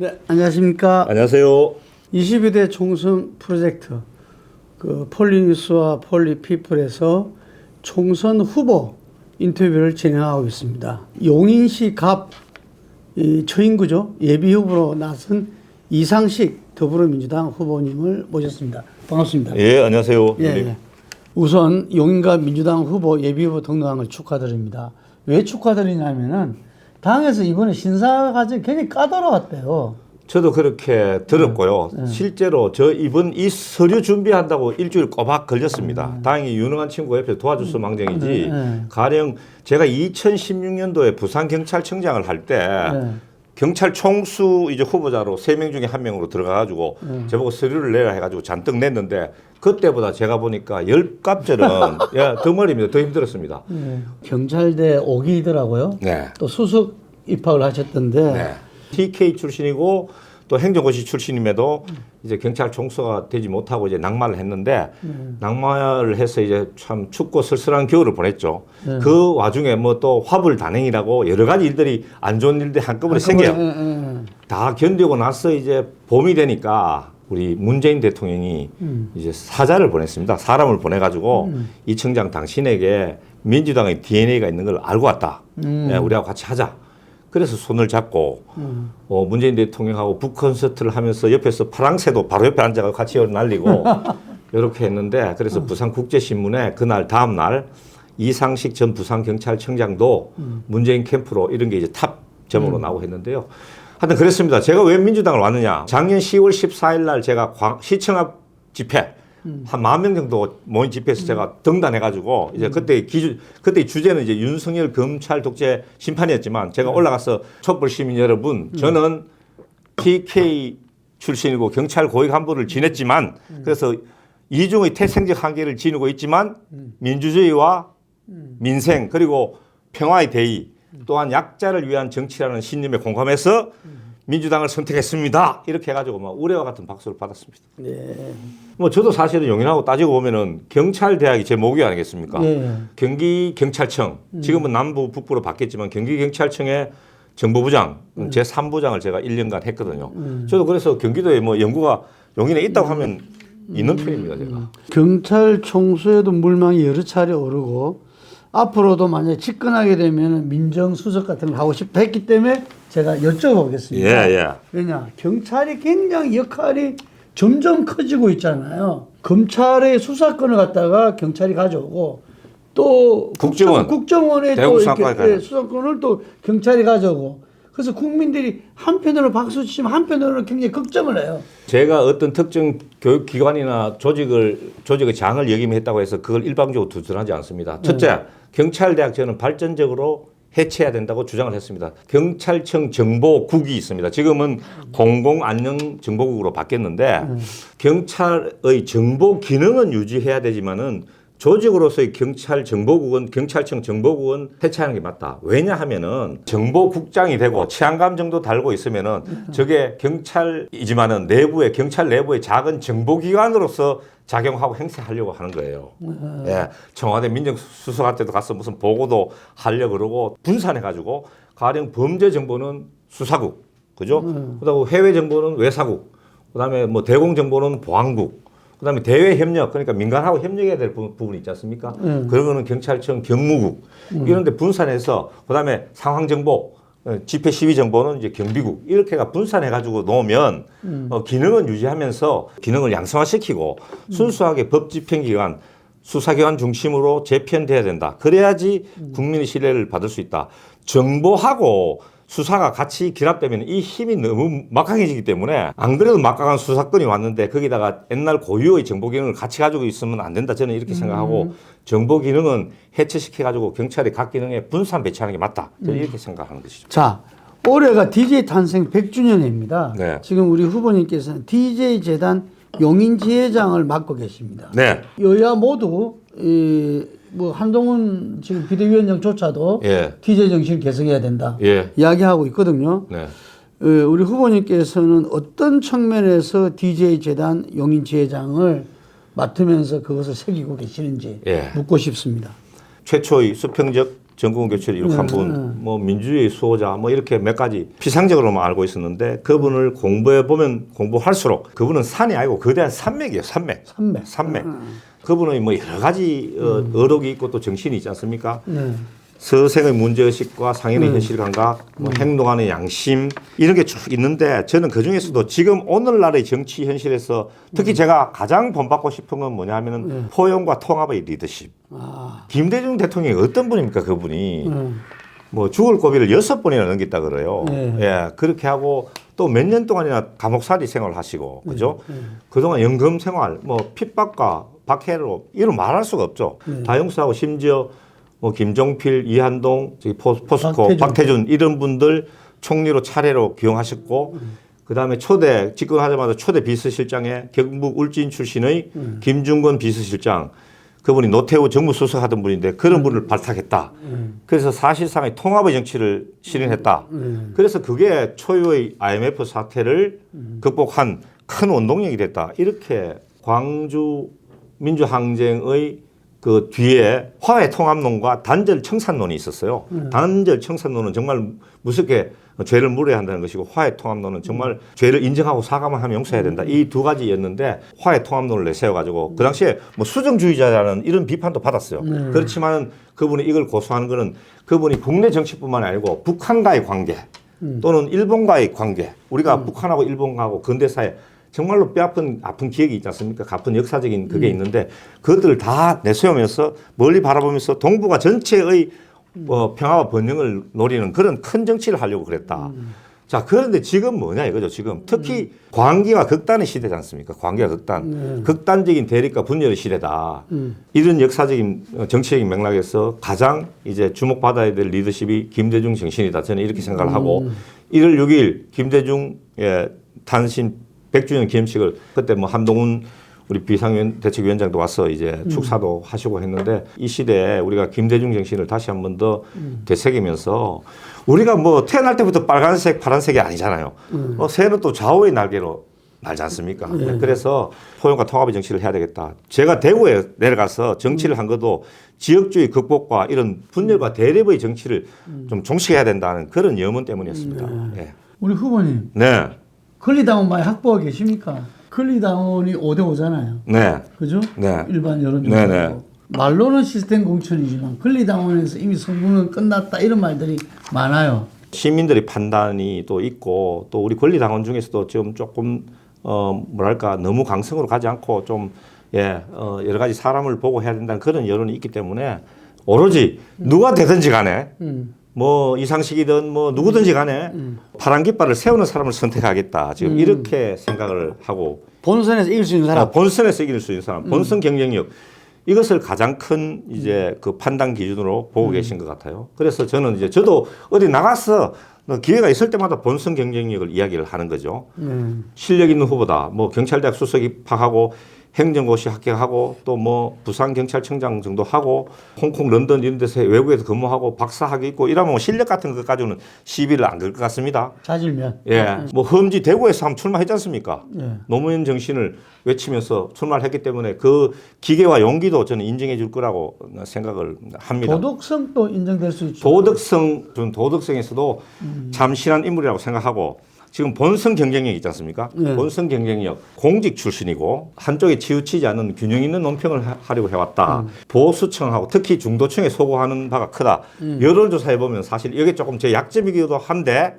네, 안녕하십니까. 안녕하세요. 22대 총선 프로젝트 폴리뉴스와 폴리피플에서 총선 후보 인터뷰를 진행하고 있습니다. 용인시 갑 처인구죠. 예비 후보로 나선 이상식 더불어민주당 후보님을 모셨습니다. 반갑습니다. 예, 안녕하세요. 예. 우선 용인갑 민주당 후보 예비 후보 등록한 걸 축하드립니다. 왜 축하드리냐면은 당에서 이번에 심사 과정이 굉장히 까다로웠대요. 저도 그렇게 들었고요. 실제로 저 이번 이 서류 준비한다고 일주일 꼬박 걸렸습니다. 다행히 유능한 친구 옆에 도와줘서 망정이지. 가령 제가 2016년도에 부산경찰청장을 할 때 경찰 총수 이제 후보자로 3명 중에 1명으로 들어가가지고 저보고 서류를 내라 해가지고 잔뜩 냈는데 그때보다 제가 보니까 10갑절은 더 머리입니다. 더 힘들었습니다. 경찰대 5기더라고요. 네. 또 수석 입학을 하셨던데. 네. TK 출신이고 또 행정고시 출신임에도 이제 경찰 총수가 되지 못하고 이제 낙마를 했는데 낙마를 해서 이제 참 춥고 쓸쓸한 겨울을 보냈죠. 그 와중에 뭐 또 화불 단행이라고 여러 가지 일들이 안 좋은 일들이 한꺼번에 생겨요. 다 견디고 나서 이제 봄이 되니까 우리 문재인 대통령이 이제 사자를 보냈습니다. 사람을 보내가지고 이 청장 당신에게 민주당의 DNA가 있는 걸 알고 왔다. 예, 우리하고 같이 하자. 그래서 손을 잡고 문재인 대통령하고 북콘서트를 하면서 옆에서 파랑새도 바로 옆에 앉아서 같이 날리고 이렇게 했는데 그래서 부산국제신문에 그날 다음 날 이상식 전 부산경찰청장도 문재인 캠프로 이런 게 이제 탑 점으로 나오고 했는데요. 하여튼 그랬습니다. 제가 왜 민주당을 왔느냐. 작년 10월 14일 날 제가 시청 앞 집회 한 10,000명 정도 모인 집회에서 제가 등단해가지고 이제 그때 주제는 이제 윤석열 검찰 독재 심판이었지만 제가 올라가서 촛불 시민 여러분, 저는 TK 출신이고 경찰 고위 간부를 지냈지만 그래서 이중의 태생적 한계를 지니고 있지만 민주주의와 민생 그리고 평화의 대의 또한 약자를 위한 정치라는 신념에 공감해서 민주당을 선택했습니다. 이렇게 해가지고 막 우레와 같은 박수를 받았습니다. 네. 뭐 저도 사실은 용인하고 따지고 보면은 경찰대학이 제 모교 아니겠습니까? 네. 경기경찰청 지금은 남부 북부로 바뀌었지만 경기경찰청의 정보부장 제3부장을 제가 1년간 했거든요. 저도 그래서 경기도에 뭐 연구가 용인에 있다고 하면 있는 편입니다. 제가. 경찰 총수에도 물망이 여러 차례 오르고 앞으로도 만약에 집권하게 되면 민정수석 같은 걸 하고 싶다 했기 때문에 제가 여쭤보겠습니다. 예. 왜냐, 경찰이 굉장히 역할이 점점 커지고 있잖아요. 검찰의 수사권을 갖다가 경찰이 가져오고 또 국정원의 또 이렇게 수사권을 또 경찰이 가져오고 그래서 국민들이 한편으로 박수 치면 한편으로 굉장히 걱정을 해요. 제가 어떤 특정 교육기관이나 조직의 장을 역임했다고 해서 그걸 일방적으로 두둔하지 않습니다. 첫째, 경찰대학 저는 발전적으로 해체해야 된다고 주장을 했습니다. 경찰청 정보국이 있습니다. 지금은 공공안전정보국으로 바뀌었는데 경찰의 정보 기능은 유지해야 되지만은 조직으로서의 경찰청 정보국은 해체하는 게 맞다. 왜냐하면은 정보국장이 되고 치안감 정도 달고 있으면은 저게 경찰이지만은 경찰 내부의 작은 정보기관으로서 작용하고 행세하려고 하는 거예요. 예, 청와대 민정수석한테도 가서 무슨 보고도 하려고 그러고 분산해가지고 가령 범죄 정보는 수사국, 그죠? 그다음에 해외 정보는 외사국, 그다음에 뭐 대공 정보는 보안국. 그다음에 대외 협력, 그러니까 민간하고 협력해야 될 부분이 있지 않습니까? 그런 거는 경찰청 경무국 이런 데 분산해서 그다음에 상황 정보, 집회 시위 정보는 이제 경비국 이렇게가 분산해 가지고 놓으면 기능은 유지하면서 기능을 양성화시키고 순수하게 법 집행기관, 수사기관 중심으로 재편돼야 된다. 그래야지 국민의 신뢰를 받을 수 있다. 정보하고 수사가 같이 결합되면 이 힘이 너무 막강해지기 때문에 안 그래도 막강한 수사권이 왔는데 거기다가 옛날 고유의 정보 기능을 같이 가지고 있으면 안 된다. 저는 이렇게 생각하고 정보 기능은 해체시켜가지고 경찰이 각 기능에 분산 배치하는 게 맞다. 저는 이렇게 생각하는 것이죠. 자, 올해가 DJ 탄생 100주년입니다. 네. 지금 우리 후보님께서는 DJ 재단 용인 지회장을 맡고 계십니다. 네. 여야 모두 뭐 한동훈 지금 비대위원장조차도 DJ 정신을 개선해야 된다 이야기하고 있거든요. 네. 우리 후보님께서는 어떤 측면에서 DJ 재단 용인 지회장을 맡으면서 그것을 새기고 계시는지 묻고 싶습니다. 최초의 수평적 정권 교체를 이룩한 분, 뭐 민주주의 수호자, 뭐 이렇게 몇 가지 피상적으로만 알고 있었는데 그분을 공부해 보면 공부할수록 그분은 산이 아니고 거대한 산맥이에요. 산맥. 그분의 뭐 여러 가지 어록이 있고 또 정신이 있지 않습니까? 서생의 문제의식과 상인의 현실 감각, 뭐 행동하는 양심 이런 게 쭉 있는데 저는 그중에서도 지금 오늘날의 정치 현실에서 특히 제가 가장 본받고 싶은 건 뭐냐면은 포용과 통합의 리더십. 김대중 대통령이 어떤 분입니까 그분이. 뭐 죽을 고비를 6번이나 넘겼다 그래요. 예, 그렇게 하고 또 몇 년 동안이나 감옥살이 생활을 하시고 그죠? 그동안 연금 생활, 뭐 핍박과 박해로 이런 말할 수가 없죠. 다용수하고 심지어 뭐 김종필, 이한동, 저기 포스코, 박태준 이런 분들 총리로 차례로 기용하셨고 그다음에 초대 집권하자마자 초대 비서실장에 경북 울진 출신의 김중건 비서실장 그분이 노태우 정무수석 하던 분인데 그런 분을 발탁했다. 그래서 사실상의 통합의 정치를 실현했다. 그래서 그게 초유의 IMF 사태를 극복한 큰 원동력이 됐다. 이렇게 광주 민주항쟁의 그 뒤에 화해 통합론과 단절 청산론이 있었어요. 단절 청산론은 정말 무섭게 죄를 물어야 한다는 것이고 화해 통합론은 정말 죄를 인정하고 사과만 하면 용서해야 된다. 이 두 가지였는데 화해 통합론을 내세워가지고 그 당시에 뭐 수정주의자라는 이런 비판도 받았어요. 그렇지만 그분이 이걸 고수하는 거는 그분이 국내 정치뿐만 아니고 북한과의 관계 또는 일본과의 관계 우리가 북한하고 일본하고 근대사에 정말로 뼈아픈 기억이 있지 않습니까? 아픈 역사적인 그게 있는데 그것들을 다 내세우면서 멀리 바라보면서 동북아 전체의 평화와 번영을 노리는 그런 큰 정치를 하려고 그랬다. 자, 그런데 지금 뭐냐 이거죠. 지금 특히 광기와 극단의 시대지 않습니까? 광기와 극단. 극단적인 대립과 분열의 시대다. 이런 역사적인 정치적인 맥락에서 가장 이제 주목받아야 될 리더십이 김대중 정신이다. 저는 이렇게 생각을 하고 1월 6일 김대중의 탄신 100주년 기념식을 그때 뭐 한동훈 우리 비상대책위원장도 와서 이제 축사도 하시고 했는데 이 시대에 우리가 김대중 정신을 다시 한 번 더 되새기면서 우리가 뭐 태어날 때부터 빨간색, 파란색이 아니잖아요. 새는 또 좌우의 날개로 날지 않습니까? 그래서 포용과 통합의 정치를 해야 되겠다. 제가 대구에 내려가서 정치를 한 것도 지역주의 극복과 이런 분열과 대립의 정치를 좀 종식해야 된다는 그런 염원 때문이었습니다. 네. 우리 후보님. 네. 권리당원 많이 확보하고 계십니까? 권리당원이 5대5잖아요. 네. 그죠? 네. 일반 여론조사. 네. 말로는 시스템 공천이지만 권리당원에서 이미 성분은 끝났다 이런 말들이 많아요. 시민들의 판단이 또 있고 또 우리 권리당원 중에서도 좀 조금 뭐랄까 너무 강성으로 가지 않고 좀 여러 가지 사람을 보고 해야 된다는 그런 여론이 있기 때문에 오로지 누가 되든지 간에 뭐 이상식이든 뭐 누구든지 간에 파란 깃발을 세우는 사람을 선택하겠다. 지금 이렇게 생각을 하고 본선에서 이길 수 있는 사람. 본선에서 이길 수 있는 사람. 본선 경쟁력. 이것을 가장 큰 이제 그 판단 기준으로 보고 계신 것 같아요. 그래서 저는 이제 저도 어디 나가서 기회가 있을 때마다 본선 경쟁력을 이야기를 하는 거죠. 실력 있는 후보다. 뭐 경찰대학 수석 입학하고 행정고시 합격하고 또 뭐 부산경찰청장 정도 하고 홍콩, 런던 이런 데서 외국에서 근무하고 박사학위 있고 이러면 실력 같은 것 가지고는 시비를 안 걸 것 같습니다. 자질면. 뭐 험지 대구에서 한번 출마했지 않습니까? 노무현 정신을 외치면서 출마를 했기 때문에 그 기계와 용기도 저는 인정해 줄 거라고 생각을 합니다. 도덕성도 인정될 수 있죠. 저는 도덕성에서도 참신한 인물이라고 생각하고 지금 본선 경쟁력 있지 않습니까? 본선 경쟁력 공직 출신이고 한쪽에 치우치지 않는 균형 있는 논평을 하려고 해왔다. 보수층하고 특히 중도층에 소구하는 바가 크다. 여론조사해 보면 사실 이게 조금 제 약점이기도 한데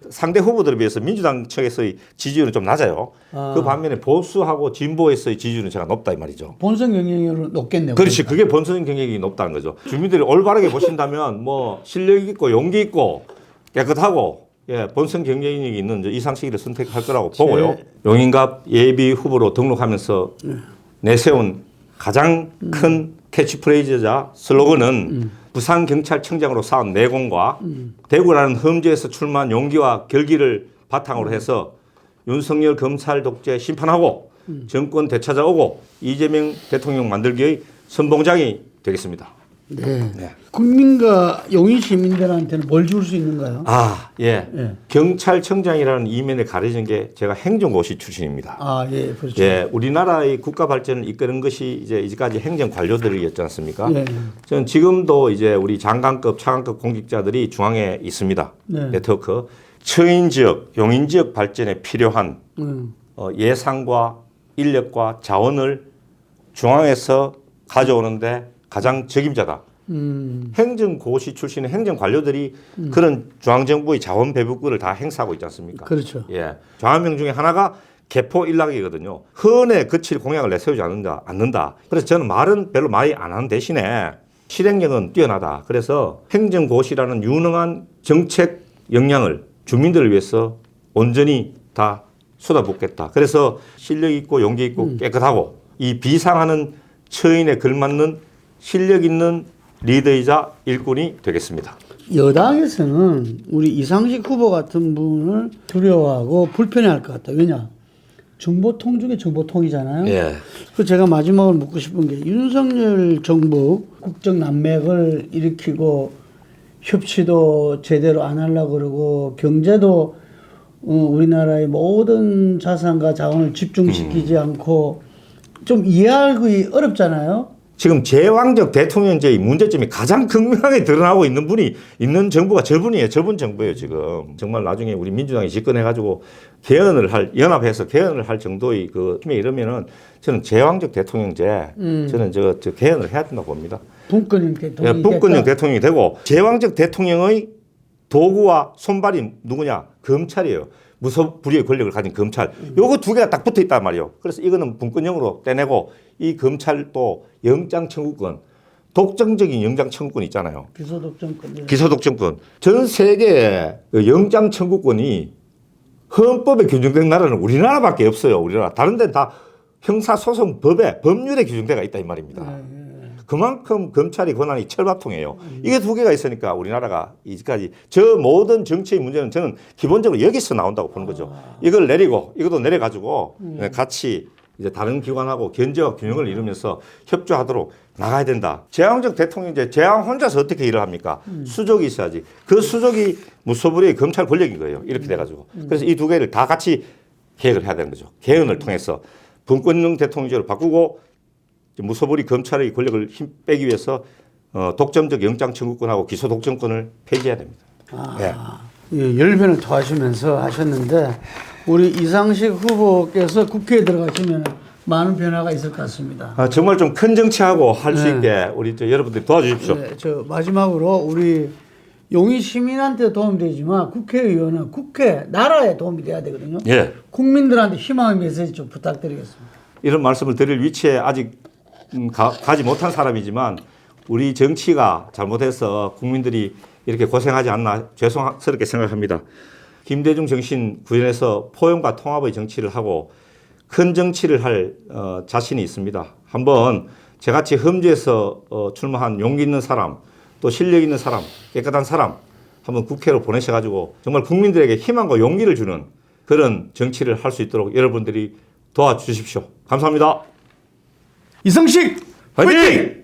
상대 후보들에 비해서 민주당 측에서의 지지율은 좀 낮아요. 그 반면에 보수하고 진보에서의 지지율은 제가 높다 이 말이죠. 본선 경쟁률은 높겠네요. 그렇지. 그게 본선 경쟁력이 높다는 거죠. 주민들이 올바르게 보신다면 뭐 실력 있고 용기 있고 깨끗하고 본선 경쟁력이 있는 이상식이를 선택할 거라고 보고요. 용인갑 예비 후보로 등록하면서 내세운 가장 큰 캐치프레이즈자 슬로건은 부산경찰청장으로 쌓은 내공과 대구라는 험지에서 출마한 용기와 결기를 바탕으로 해서 윤석열 검찰 독재 심판하고 정권 되찾아오고 이재명 대통령 만들기의 선봉장이 되겠습니다. 네. 네. 국민과 용인 시민들한테는 뭘 줄 수 있는가요? 예. 경찰청장이라는 이면에 가려진 게 제가 행정고시 출신입니다. 예, 그렇죠. 예, 우리나라의 국가 발전을 이끄는 것이 이제 이제까지 행정 관료들이었지 않습니까? 예. 저는 지금도 이제 우리 장관급, 차관급 공직자들이 중앙에 있습니다. 네. 네트워크. 처인 지역, 용인 지역 발전에 필요한 예산과 인력과 자원을 중앙에서 가져오는데 가장 적임자다. 행정고시 출신의 행정관료들이 그런 중앙정부의 자원 배분권을 다 행사하고 있지 않습니까? 그렇죠. 예. 좌우명 중에 하나가 개포 일락이거든요. 헌에 그칠 공약을 내세우지 않는다. 그래서 저는 말은 별로 많이 안 하는 대신에 실행력은 뛰어나다. 그래서 행정고시라는 유능한 정책 역량을 주민들을 위해서 온전히 다 쏟아붓겠다. 그래서 실력 있고 용기 있고 깨끗하고 이 비상하는 처인에 걸맞는 실력 있는 리더이자 일꾼이 되겠습니다. 여당에서는 우리 이상식 후보 같은 분을 두려워하고 불편해할 것 같다. 왜냐? 정보통 중에 정보통이잖아요. 예. 그래서 제가 마지막으로 묻고 싶은 게 윤석열 정부 국정 난맥을 일으키고 협치도 제대로 안 하려고 그러고 경제도 우리나라의 모든 자산과 자원을 집중시키지 않고 좀 이해하기 어렵잖아요. 지금 제왕적 대통령제의 문제점이 가장 극명하게 드러나고 있는 분이 있는 정부가 저분이에요. 저분 정부예요, 지금. 정말 나중에 우리 민주당이 집권해가지고 연합해서 개헌을 할 정도의 그 힘에 이르면은 저는 제왕적 대통령제, 저는 저 개헌을 해야 된다고 봅니다. 분권형 대통령이 예, 분권형 대통령이 되고 제왕적 대통령의 도구와 손발이 누구냐? 검찰이에요. 무소불위의 권력을 가진 검찰. 요거 두 개가 딱 붙어 있단 말이에요. 그래서 이거는 분권형으로 떼내고 이 검찰도 영장 청구권, 독점적인 영장 청구권 있잖아요. 기소독점권. 기소독점권. 전 세계에 그 영장 청구권이 헌법에 규정된 나라는 우리나라밖에 없어요. 우리나라. 다른 데는 다 형사소송 법률에 규정되어 있다 이 말입니다. 그만큼 검찰이 권한이 철밥통이에요. 이게 두 개가 있으니까 우리나라가 이제까지 저 모든 정치의 문제는 저는 기본적으로 여기서 나온다고 보는 거죠. 이걸 내리고 이것도 내려가지고 같이 이제 다른 기관하고 견제와 균형을 이루면서 협조하도록 나가야 된다. 제왕적 대통령제, 제왕 혼자서 어떻게 일을 합니까? 수족이 있어야지. 그 수족이 무소불위의 검찰 권력인 거예요. 이렇게 돼가지고. 그래서 이 두 개를 다 같이 계획을 해야 되는 거죠. 개헌을 통해서 분권형 대통령제를 바꾸고 무소불위 검찰의 권력을 힘 빼기 위해서 독점적 영장 청구권하고 기소 독점권을 폐지해야 됩니다. 예, 열변을 토하시면서 하셨는데 우리 이상식 후보께서 국회에 들어가시면 많은 변화가 있을 것 같습니다. 정말 좀 큰 정치하고 할 수 있게 우리 여러분들이 도와주십시오. 네, 저 마지막으로 우리 용인 시민한테 도움이 되지만 국회의원은 나라에 도움이 돼야 되거든요. 예. 국민들한테 희망의 메시지 좀 부탁드리겠습니다. 이런 말씀을 드릴 위치에 아직 가지 못한 사람이지만 우리 정치가 잘못해서 국민들이 이렇게 고생하지 않나 죄송스럽게 생각합니다. 김대중 정신 구현해서 포용과 통합의 정치를 하고 큰 정치를 할 자신이 있습니다. 한번 저같이 험지에서 출마한 용기 있는 사람, 또 실력 있는 사람, 깨끗한 사람 한번 국회로 보내셔가지고 정말 국민들에게 희망과 용기를 주는 그런 정치를 할 수 있도록 여러분들이 도와주십시오. 감사합니다. 이성식 화이팅!